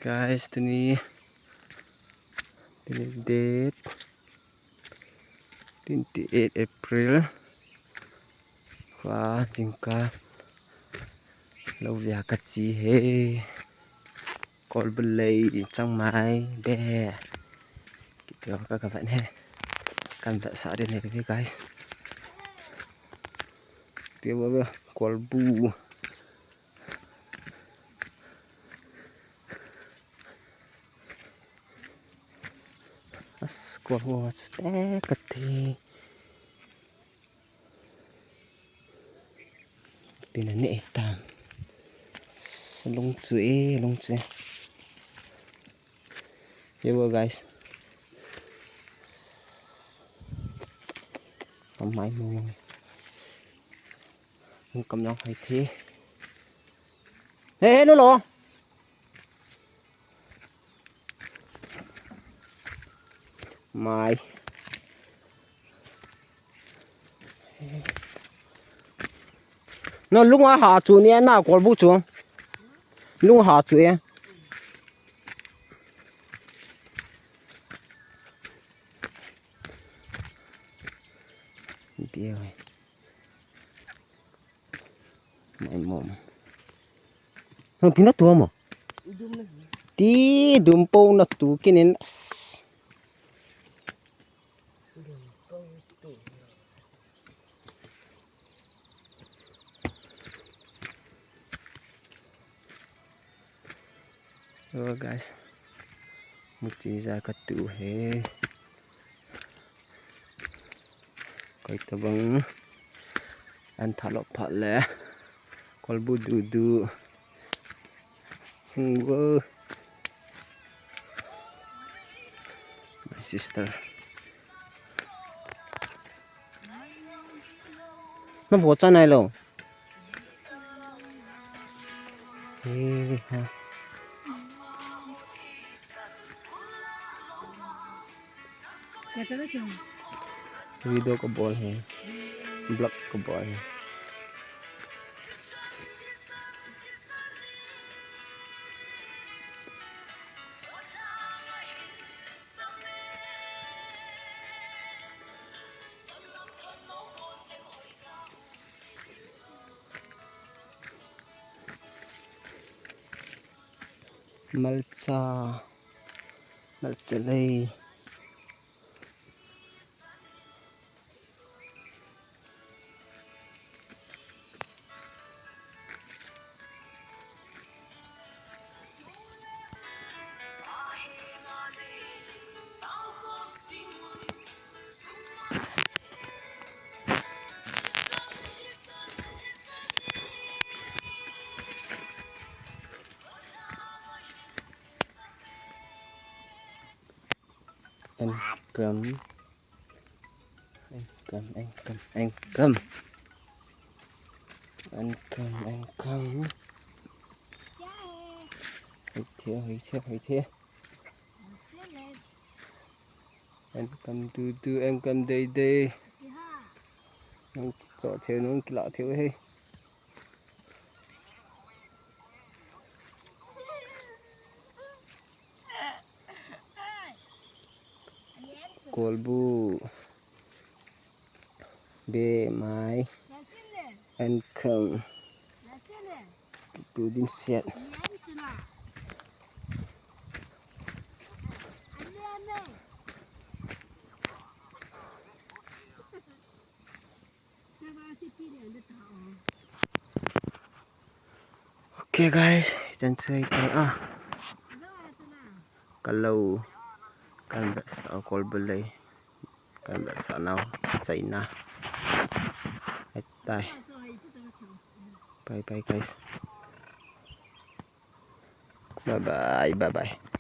Guys, tuni date 28 April và jingka lâu việc cắt gì he còn bên lấy trong máy bè kiểu các bạn he cần phải sợ đến này với guys tiêu bơ còn bu còn một stack thì bên này nè tam lông chuối here we guys máy mù không cầm nó hay thế ê nó lò máy nó lúc mà hạ chủ nè nào còn bút xuống lúc hạ chủ em bia rồi mày mồm nó pin nó tua mà tí đùm bông nó tụ cái nên rồi guys một chỉ ra cái tụ he coi ta bang ăn thả lọp phật lẽ con bu du vơ my sister nó bỏ chân này luôn ha video có ball है blog có ball है malcha đây anh cầm hãy thiêu anh cầm từ em cầm đây anh chọn thiếu nó lọ thiếu hay kolbu be mai anh cầm từ din set okay guys chân chơi cái kalau kan sa call belay kan sa now China bye bye guys bye bye